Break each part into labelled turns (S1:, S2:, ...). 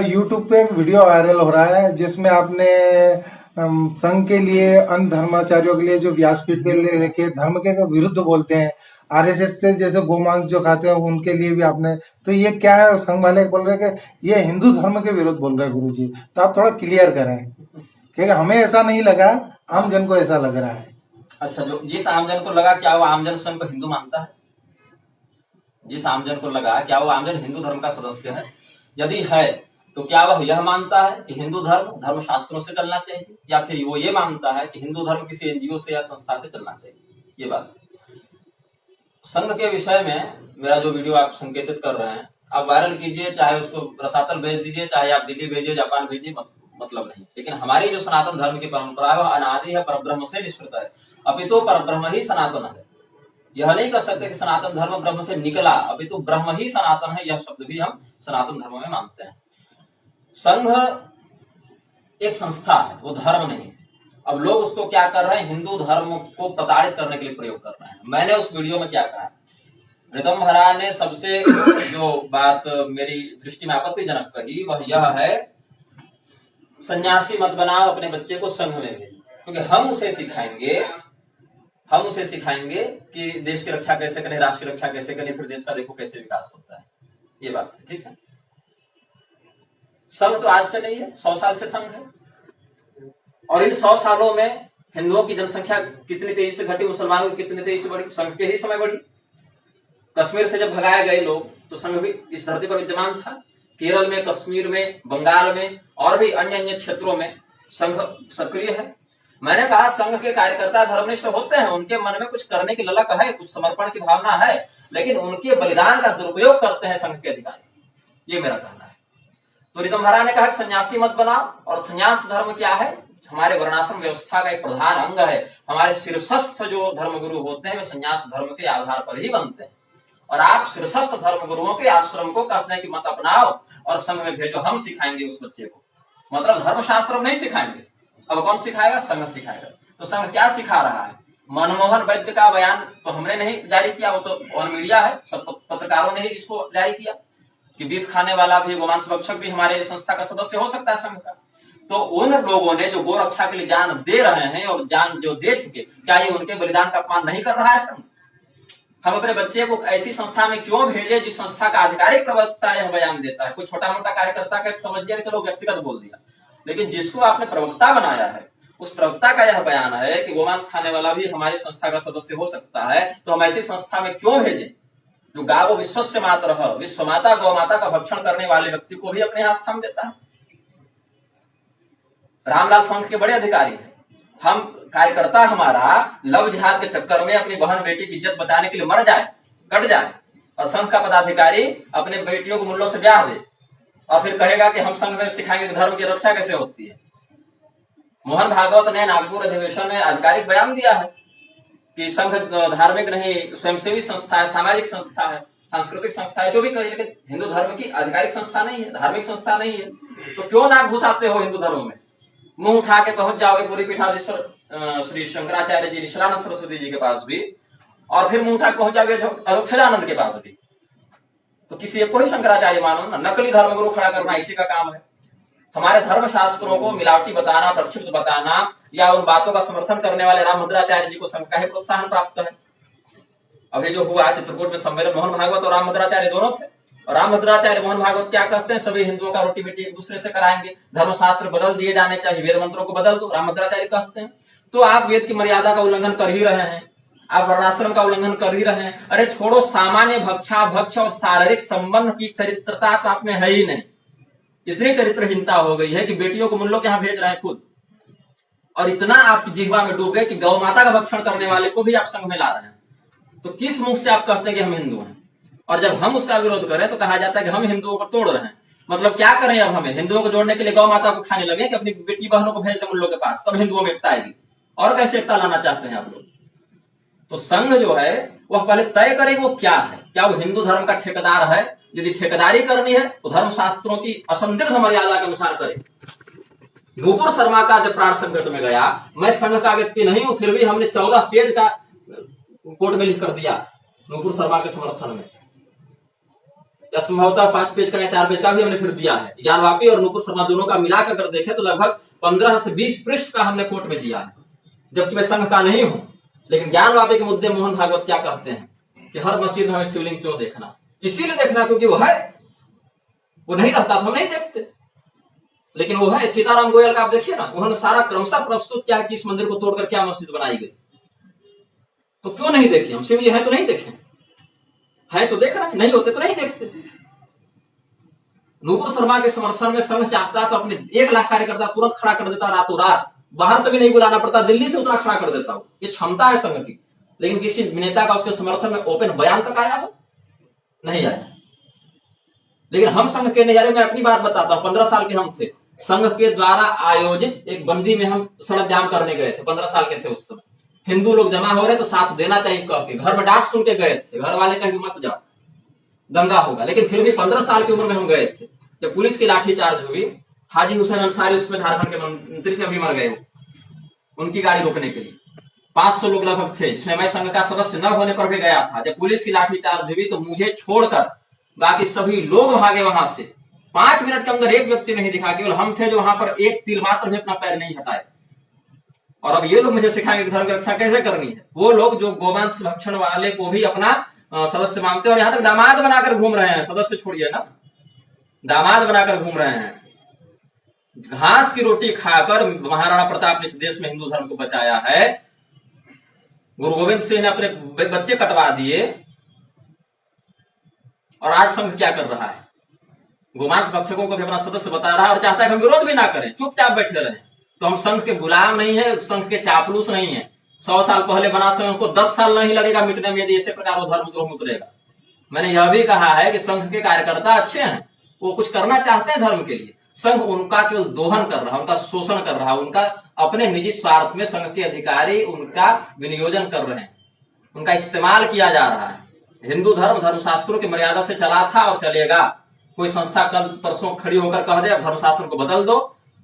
S1: YouTube पे एक video viral हो रहा है जिसमें आपने संघ के लिए, अन्य धर्माचार्यों के लिए जो व्यासपीठ पे लेके धर्म के विरुद्ध बोलते हैं, आरएसएस से जैसे गोमांस जो खाते हैं उनके लिए भी आपने, तो ये क्या है? संघ वाले बोल रहे हैं कि ये हिंदू धर्म के विरुद्ध बोल रहे हैं गुरुजी, तो आप थोड़ा क्लियर करें, क्योंकि हमें ऐसा नहीं लगा, आम जन को ऐसा लग रहा है।
S2: अच्छा, जो जिस आमजन को लगा, क्या वो आमजन स्वयं को हिंदू मानता है? जिस आमजन को लगा, क्या वो आमजन हिंदू धर्म का सदस्य है? यदि है तो क्या वह यह मानता है कि हिंदू धर्म शास्त्रों से चलना चाहिए, या फिर वो ये मानता है कि हिंदू धर्म किसी एनजीओ से या संस्था से चलना चाहिए? ये बात। संघ के विषय में मेरा जो वीडियो आप संकेतित कर रहे हैं, आप वायरल कीजिए, चाहे उसको रसातल भेज दीजिए, चाहे आप दिल्ली भेजिए, जापान भेजिए, मतलब नहीं। लेकिन हमारी जो सनातन धर्म की परंपरा है वह अनादि है, परब्रह्म से निश्चित है, अपितु परब्रह्म ही सनातन है। यह नहीं कह सकते कि सनातन धर्म ब्रह्म से निकला, अपितु ब्रह्म ही सनातन है, यह शब्द भी हम सनातन धर्म में मानते हैं। संघ एक संस्था है, वो धर्म नहीं। अब लोग उसको क्या कर रहे हैं, हिंदू धर्म को प्रताड़ित करने के लिए प्रयोग कर रहे हैं। मैंने उस वीडियो में क्या कहा, ऋतंभरा ने सबसे जो बात मेरी दृष्टि में आपत्तिजनक कही वह यह है, सन्यासी मत बनाओ, अपने बच्चे को संघ में भेजो, क्योंकि हम उसे सिखाएंगे कि देश की रक्षा कैसे करें, राष्ट्र की रक्षा कैसे करें, फिर देश का देखो कैसे विकास होता है। ये बात है, ठीक है। संघ तो आज से नहीं है, 100 साल से संघ है, और इन 100 सालों में हिंदुओं की जनसंख्या कितनी तेजी से घटी, मुसलमानों की कितनी तेजी से बढ़ी, संघ के ही समय बढ़ी। कश्मीर से जब भगाए गए लोग तो संघ भी इस धरती पर विद्यमान था। केरल में, कश्मीर में, बंगाल में और भी अन्य क्षेत्रों में संघ सक्रिय है। मैंने कहा संघ के कार्यकर्ता धर्मनिष्ठ होते हैं, उनके मन में कुछ करने की ललक है, कुछ समर्पण की भावना है, लेकिन उनके बलिदान का दुरुपयोग करते हैं संघ के अधिकारी। ये मेरा कहना है। तो ऋतंभरा ने कहा सन्यासी मत बनाओ, और सन्यास धर्म क्या है, हमारे वर्णाश्रम व्यवस्था का एक प्रधान अंग है। हमारे शीर्षस्थ जो धर्मगुरु होते हैं वे सन्यास धर्म के आधार पर ही बनते हैं, और आप शीर्षस्थ धर्मगुरुओं के आश्रम को कहते हैं कि मत अपनाओ और संघ में भेजो, हम सिखाएंगे उस बच्चे को। मतलब धर्मशास्त्र नहीं सिखाएंगे, अब कौन सिखाएगा? संघ सिखाएगा। तो संघ क्या सिखा रहा है? मनमोहन वैद्य का बयान तो हमने नहीं जारी किया, वो तो ऑन मीडिया है, सब पत्रकारों ने ही इसको जारी किया कि बीफ खाने वाला भी, गोमांस भक्षक भी हमारे संस्था का सदस्य हो सकता है संघ का। तो उन लोगों ने जो गो रक्षा के लिए जान दे रहे हैं और जान जो दे चुके, क्या ये उनके बलिदान का अपमान नहीं कर रहा है संघ? हम अपने बच्चे को ऐसी संस्था में क्यों भेजे जिस संस्था का आधिकारिक प्रवक्ता यह बयान देता है? कोई छोटा मोटा कार्यकर्ता का समझ लिया कि चलो व्यक्तिगत बोल दिया, लेकिन जिसको आपने प्रवक्ता बनाया है उस प्रवक्ता का यह बयान है कि गोमांस खाने वाला भी हमारी संस्था का सदस्य हो सकता है। तो हम ऐसी संस्था में क्यों भेजें जो गावो विश्वस्य मातरः, विश्व माता गौ माता का भक्षण करने वाले व्यक्ति को भी अपने यहाँ स्थान देता है। रामलाल संघ के बड़े अधिकारी हैं। हम कार्यकर्ता हमारा लव जिहाद के चक्कर में अपनी बहन बेटी की इज्जत बचाने के लिए मर जाए, कट जाए, और संघ का पदाधिकारी अपने बेटियों को मुल्लों से ब्याह दे और फिर कहेगा कि हम संघ में सिखाएंगे कि धर्म की रक्षा कैसे होती है। मोहन भागवत ने नागपुर अधिवेशन में आधिकारिक बयान दिया है कि संघ धार्मिक नहीं, स्वयंसेवी संस्था है, सामाजिक संस्था है, सांस्कृतिक संस्था है, जो भी कहे, लेकिन हिंदू धर्म की आधिकारिक संस्था नहीं है, धार्मिक संस्था नहीं है। तो क्यों नाक घुसाते हो हिंदू धर्म में? मुंह उठा के पहुंच जाओगे पूरी पीठाधीश्वर श्री शंकराचार्य जी, निशिलानंद सरस्वती जी के पास भी, और फिर मुंह उठा के पहुंच जाओगे अक्षरानंद के पास भी। तो किसी एक को ही शंकराचार्य मानो ना, नकली धर्मगुरु खड़ा करना इसी का काम है। हमारे धर्म शास्त्रों को मिलावटी बताना, प्रक्षिप्त बताना, या उन बातों का समर्थन करने वाले रामभद्राचार्य जी को संघ का ही प्रोत्साहन प्राप्त है। अभी जो हुआ चित्रकूट में सम्मेलन मोहन भागवत और रामभद्राचार्य दोनों से, और रामभद्राचार्य मोहन भागवत क्या कहते हैं, सभी हिंदुओं का रोटी बेटी एक दूसरे से कराएंगे, धर्मशास्त्र बदल दिए जाने चाहिए, वेद मंत्रों को बदल दो, रामभद्राचार्य कहते हैं। तो आप वेद की मर्यादा का उल्लंघन कर ही रहे हैं, आप वर्णाश्रम का उल्लंघन कर ही रहे हैं। अरे छोड़ो, सामान्य भक्षा भक्ष और शारीरिक संबंध की चरित्रता तो आप में है ही नहीं। इतनी चरित्रहीनता हो गई है कि बेटियों को मुल्लों के यहाँ भेज रहे हैं खुद, और इतना आप जिह्वा में डूब गए कि गौ माता का भक्षण करने वाले को भी आप संघ में ला रहे हैं। तो किस मुख से आप कहते हैं कि हम हिंदू हैं? और जब हम उसका विरोध करें तो कहा जाता है कि हम हिंदुओं को तोड़ रहे हैं। मतलब क्या करें अब? हमें हिंदुओं को जोड़ने के लिए गौ माता को खाने लगे कि अपनी बेटी बहनों को भेज दें मुल्लों के पास, तब हिंदुओं में एकता आएगी? और कैसे एकता लाना चाहते हैं आप लोग? तो संघ जो है वह पहले तय करे वो क्या है, क्या वो हिंदू धर्म का ठेकेदार है? यदि ठेकेदारी करनी है तो धर्मशास्त्रों की असंदिग्ध मर्यादा के अनुसार करे। नूपुर शर्मा का जब प्राण संकट में गया, मैं संघ का व्यक्ति नहीं हूं, फिर भी हमने 14 पेज का कोर्ट में लिख कर दिया नूपुर शर्मा के समर्थन में। या संभवतः 5 पेज का या 4 पेज का भी हमने फिर दिया है। ज्ञानवापी और नूपुर शर्मा दोनों का मिलाकर अगर देखें तो लगभग 15 से 20 पृष्ठ का हमने कोर्ट में दिया है, जबकि मैं संघ का नहीं हूं। लेकिन ज्ञानवापी के मुद्दे मोहन भागवत क्या कहते हैं कि हर मस्जिद में हमें शिवलिंग क्यों देखना, इसीलिए देखना क्योंकि वो है, वो नहीं रहता तो हम नहीं देखते, लेकिन वो है। सीताराम गोयल का आप देखिए ना, उन्होंने सारा क्रमशः प्रस्तुत किया है कि इस मंदिर को तोड़कर क्या मस्जिद बनाई गई। तो क्यों नहीं देखे हम? शिव जी है तो नहीं देखे, है तो देख रहे हैं, नहीं होते तो नहीं देखते। नूपुर शर्मा के समर्थन में संघ चाहता तो अपने 1 लाख कार्यकर्ता तुरंत खड़ा कर देता, रातों रात, बाहर से भी नहीं बुलाना पड़ता, दिल्ली से उतना खड़ा कर देता हूं। ये क्षमता है संघ की। लेकिन किसी नेता का उसके समर्थन में ओपन बयान तक आया हो? नहीं आया। लेकिन हम संघ के नजारे में अपनी बात बताता हूं, 15 साल के हम थे, संघ के द्वारा आयोजित एक बंदी में हम सड़क जाम करने गए थे। 15 साल के थे उस समय। हिंदू लोग जमा हो रहे तो साथ देना चाहिए कह के, घर में डांट सुन के गए थे, घर वाले कहे कि मत जाओ दंगा होगा। लेकिन फिर भी 15 साल की उम्र में हम गए थे। जब पुलिस की लाठीचार्ज हुई, हाजी हुसैन अंसारी उसमें झारखंड के मंत्री थे, अभी मर गए, उनकी गाड़ी रोकने के लिए 500 लोग लगभग थे, जिसमें मैं संघ का सदस्य न होने पर भी गया था। जब पुलिस की लाठीचार्ज हुई तो मुझे छोड़कर बाकी सभी लोग भागे वहां से। 5 मिनट के अंदर एक व्यक्ति नहीं दिखा, केवल हम थे जो वहां पर एक तिल मात्र भी अपना पैर नहीं हटाए। और अब ये लोग मुझे सिखाएंगे कि धर्म की रक्षा कैसे करनी है। वो लोग जो गोवंश भक्षण वाले को भी अपना सदस्य मानते हैं और यहां तक दामाद बनाकर घूम रहे हैं, सदस्य छोड़िए ना, दामाद बनाकर घूम रहे हैं। घास की रोटी खाकर महाराणा प्रताप ने इस देश में हिंदू धर्म को बचाया है। गुरु गोविंद सिंह ने अपने बच्चे कटवा दिए, और आज संघ क्या कर रहा है? गोमांस भक्षकों को भी अपना सदस्य बता रहा है और चाहता है कि हम विरोध भी ना करें, चुपचाप बैठे रहें। तो हम संघ के गुलाम नहीं है, संघ के चापलूस नहीं है। 100 साल पहले बना संघ को 10 साल नहीं लगेगा मिटने में, यदि इसी प्रकार वो धर्मद्रोह उतरेगा। मैंने यह भी कहा है कि संघ के कार्यकर्ता अच्छे हैं, वो कुछ करना चाहते हैं धर्म के लिए। संघ उनका केवल दोहन कर रहा है, उनका शोषण कर रहा है, उनका अपने निजी स्वार्थ में संघ के अधिकारी उनका विनियोजन कर रहे हैं, उनका इस्तेमाल किया जा रहा है। हिंदू धर्म धर्मशास्त्रों की मर्यादा से चला था और चलेगा। कोई संस्था कल परसों खड़ी होकर कह दे अब धर्मशास्त्र को बदल दो,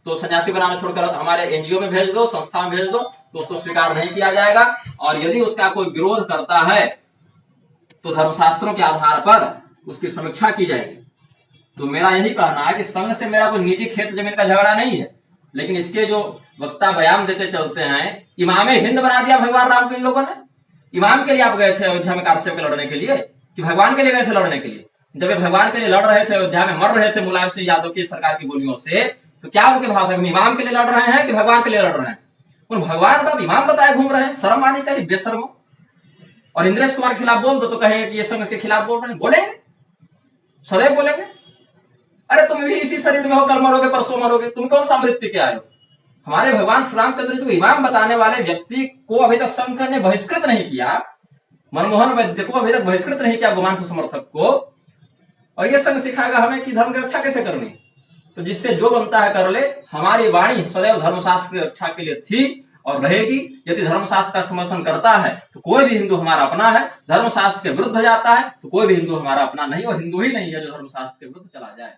S2: तो सन्यासी बनाना छोड़कर हमारे एनजीओ में भेज दो, संस्था में भेज दो, तो उसको स्वीकार नहीं किया जाएगा। और यदि उसका कोई विरोध करता है तो धर्मशास्त्रों के आधार पर उसकी समीक्षा की जाएगी। तो मेरा यही कहना है कि संघ से मेरा कोई निजी खेत जमीन का झगड़ा नहीं है, लेकिन इसके जो वक्ता बयान देते चलते हैं, इमामे हिंद बना दिया भगवान राम को इन लोगों ने। इमाम के लिए आप गए थे अयोध्या में कारसेव के लड़ने के लिए कि भगवान के लिए गए थे लड़ने के लिए? जब ये भगवान के लिए लड़ रहे थे, अयोध्या में मर रहे थे मुलायम सिंह यादव की सरकार की गोलियों से, तो क्या उनके भाव है? इमाम के लिए लड़ रहे हैं कि भगवान के लिए लड़ रहे हैं? उन भगवान को इमाम बताए घूम रहे हैं, शर्म आनी चाहिए, बेशर्म। और इंद्रेश कुमार के खिलाफ बोल दो तो कहेंगे कि ये संघ के खिलाफ बोल रहे हैं। बोलेंगे, सदैव बोलेंगे। अरे तुम भी इसी शरीर में हो, कल मरोगे परसों मरोगे, तुम कौन सा अमृत पी के आए हो? हमारे भगवान श्री रामचंद्र जी को इमाम बताने वाले व्यक्ति को अभी तक संघ ने बहिष्कृत नहीं किया, मनमोहन वैद्य को अभी तक बहिष्कृत नहीं किया, गोमांस समर्थक को। और ये संघ सिखाएगा हमें कि धर्म की रक्षा कैसे करनी है। तो जिससे जो बनता है कर ले। हमारी वाणी सदैव धर्मशास्त्र की रक्षा के लिए थी और रहेगी। यदि धर्मशास्त्र का समर्थन करता है तो कोई भी हिंदू हमारा अपना है, धर्मशास्त्र के विरुद्ध जाता है तो कोई भी हिंदू हमारा अपना नहीं, और हिंदू ही नहीं है जो धर्मशास्त्र के विरुद्ध चला जाए।